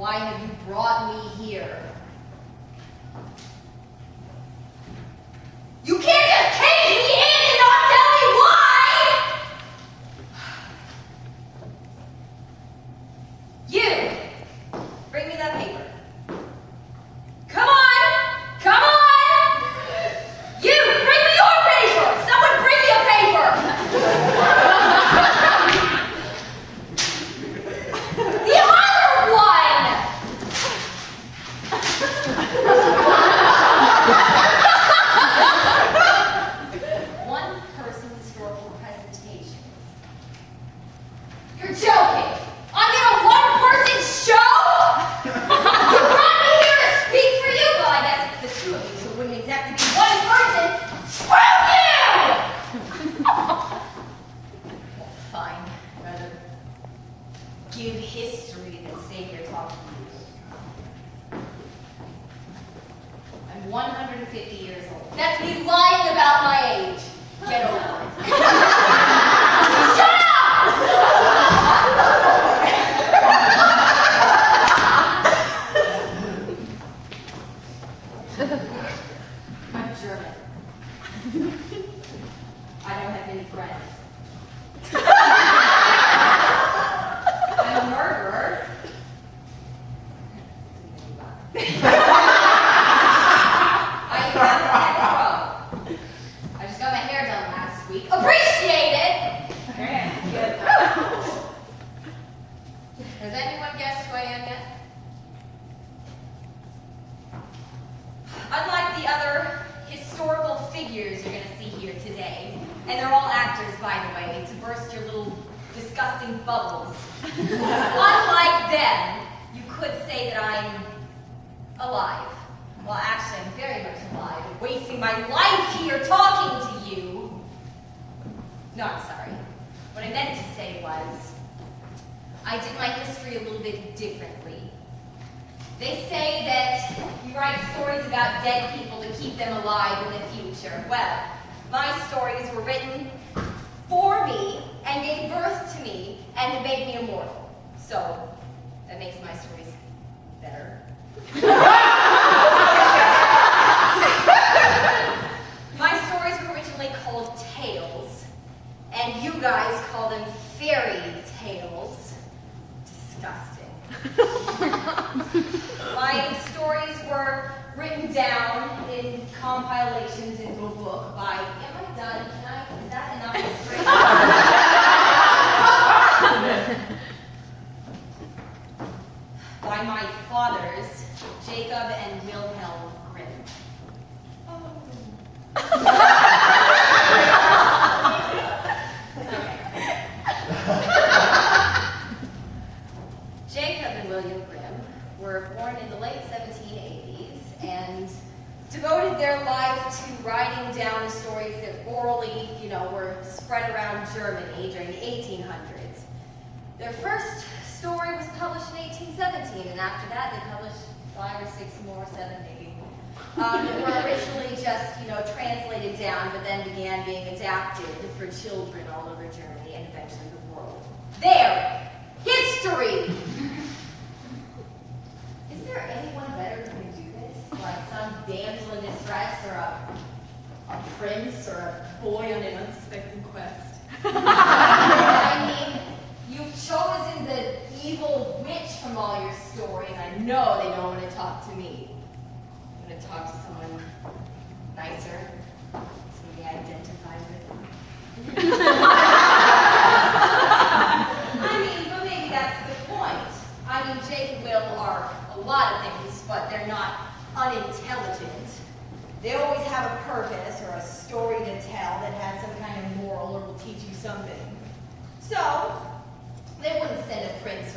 Why have you brought me here? You can't just cage me in and not tell me why! You! Bring me that paper. Come on! Come on! You! Bring me your paper! Someone bring me a paper! The other one! One-person historical presentations. You're joking! I'm in a one-person show? You brought me here to speak for you? Well, I guess it's the two of you, so it wouldn't exactly be one person. Screw you! Well, fine. Rather give history than stay here talking to you. I'm 150 years old. That's me lying about my age. Get over it. Shut up! I'm German. I don't have any friends. I'm a murderer. I have a pet crow. I just got my hair done last week. Appreciate it! Good. Has anyone guessed who I am yet? Unlike the other historical figures you're going to see here today, and they're all actors, by the way, to burst your little disgusting bubbles. Unlike them, you could say that I'm alive. Well, actually, I'm very much alive, wasting my life here talking to you. No, I'm sorry. What I meant to say was, I did my history a little bit differently. They say that you write stories about dead people to keep them alive in the future. Well, my stories were written for me and gave birth to me and have made me immortal. So, that makes my stories better. My stories were originally called tales, and you guys call them fairy tales. Disgusting. My stories were written down in compilations into a book by, am I done? Is that enough history? By my fathers, Jacob and Wilhelm Grimm. Jacob and William Grimm were born in the late 1780s and devoted their life to writing down the stories that orally, were spread around Germany during the 1800s. Their first story was published in 1817, and after that they published 5 or 6 more, 7 maybe. That were originally just, translated down, but then began being adapted for children all over Germany and eventually the world. There! History! Is there anyone better who can do this? Like some damsel in distress, or a prince, or a boy on an unsuspecting quest? I mean, you've chosen the evil witch from all your stories. I know they don't want to talk to me. I'm going to talk to someone nicer, somebody I identify with. But maybe that's the point. Jake and Will are a lot of things, but they're not unintelligent. They always have a purpose or a story to tell that has some kind of moral or will teach you something. So, they wouldn't send a prince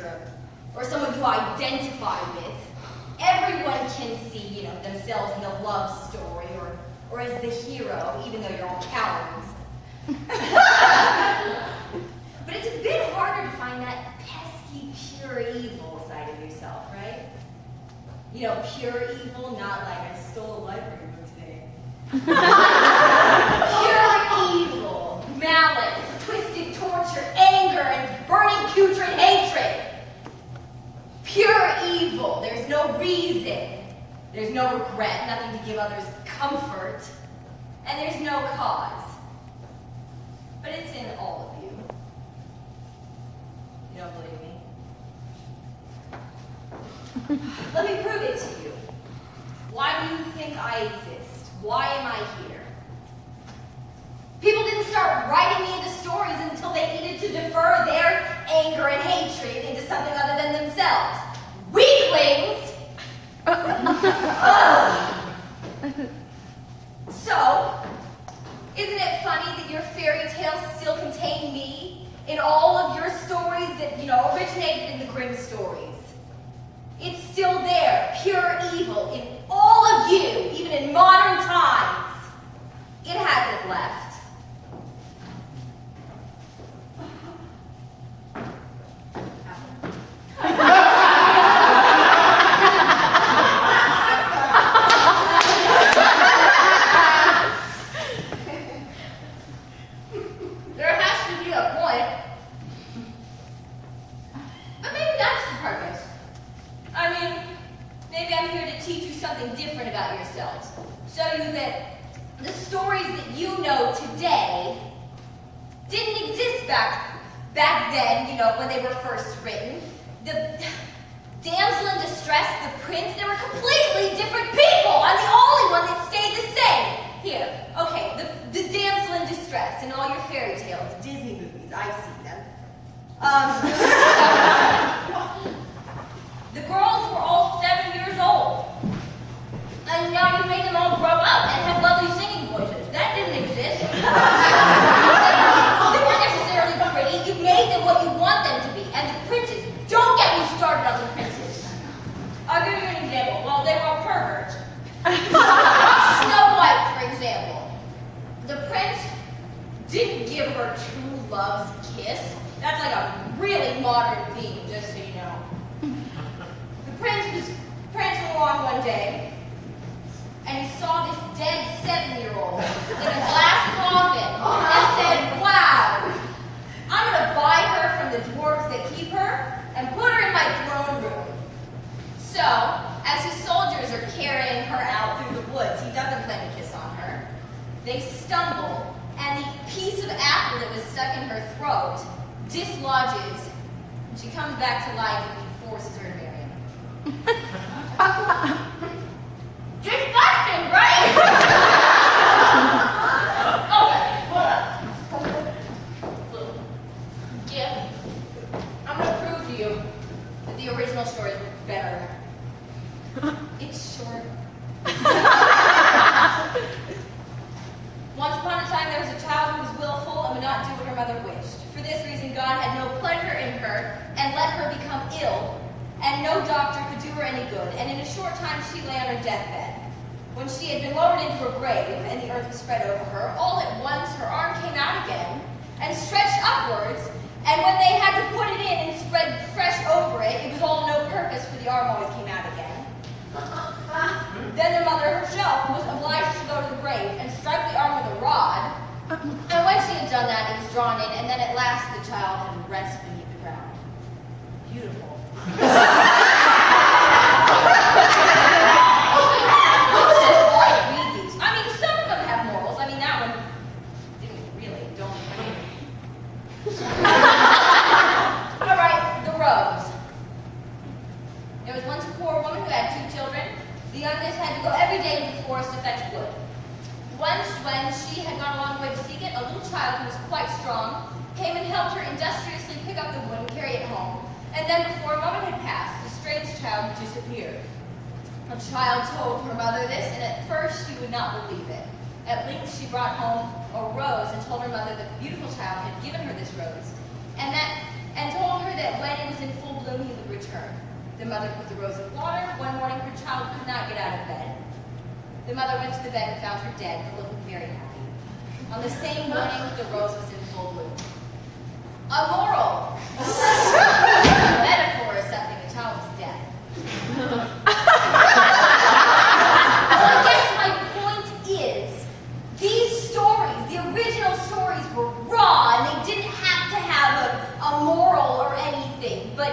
or someone you identify with. Everyone can see, themselves in the love story or as the hero, even though you're all cowards. But it's a bit harder to find that pesky, pure evil side of yourself, right? Pure evil, not like I stole a library book today. Pure evil, malice, twisted torture, anger, and burning putrid hatred. Pure evil. There's no regret, nothing to give others comfort, and there's no cause. But it's in all of you. You don't believe me? Let me prove it to you. Why do you think I exist? Why am I here? People didn't start writing me into stories until they needed to defer their anger and hatred into something other than themselves. Weaklings! So, isn't it funny that your fairy tales still contain me in all of your stories that, originated in the Grimm stories? It's still there, pure evil, in all of you, even in modern times. It hasn't left. Different about yourselves. Show you that the stories that you know today didn't exist back then, when they were first written. The damsel in distress, the prince, they were completely different people. I'm the only one that stayed the same. Here, okay, the damsel in distress in all your fairy tales, Disney movies, I've seen them. The girls were all 7 years old. And now you made them all grow up and have lovely singing voices. That didn't exist. They weren't necessarily pretty. You made them what you want them to be. And the princes, don't get me started on the princes. I'll give you an example. Well, they were all perverts. Snow White, for example. The prince didn't give her true love's kiss. That's like a really modern theme, just so you know. The prince was prancing along one day, and he saw this dead 7-year-old in a glass coffin and said, wow, I'm going to buy her from the dwarves that keep her and put her in my throne room. So, as his soldiers are carrying her out through the woods, he doesn't plan to kiss on her. They stumble, and the piece of apple that was stuck in her throat dislodges, and she comes back to life, and he forces her to marry him. Disgusting, right? Okay, hold up. Little gift. I'm going to prove to you that the original story is better. It's short. Once upon a time, there was a child who was willful and would not do what her mother wished. For this reason, God had no pleasure in her and let her become ill, and no doctor could do her any good, and in a short time she lay on her deathbed. When she had been lowered into her grave, and the earth was spread over her, all at once her arm came out again, and stretched upwards, and when they had to put it in and spread fresh over it, it was all to no purpose, for the arm always came out again. Then the mother herself was obliged to go to the grave, and strike the arm with a rod, and when she had done that, it was drawn in, and then at last the child had rest beneath the ground. Beautiful. When she had gone a long way to seek it, a little child who was quite strong came and helped her industriously pick up the wood and carry it home. And then before a moment had passed, the strange child disappeared. The child told her mother this, and at first she would not believe it. At length she brought home a rose and told her mother that the beautiful child had given her this rose, and told her that when it was in full bloom he would return. The mother put the rose in water. One morning her child could not get out of bed. The mother went to the bed and found her dead, but looking very happy. On the same morning, the rose was in full bloom. A moral. A metaphor is something. The child was dead. Well, I guess my point is, these stories, the original stories, were raw, and they didn't have to have a moral or anything, but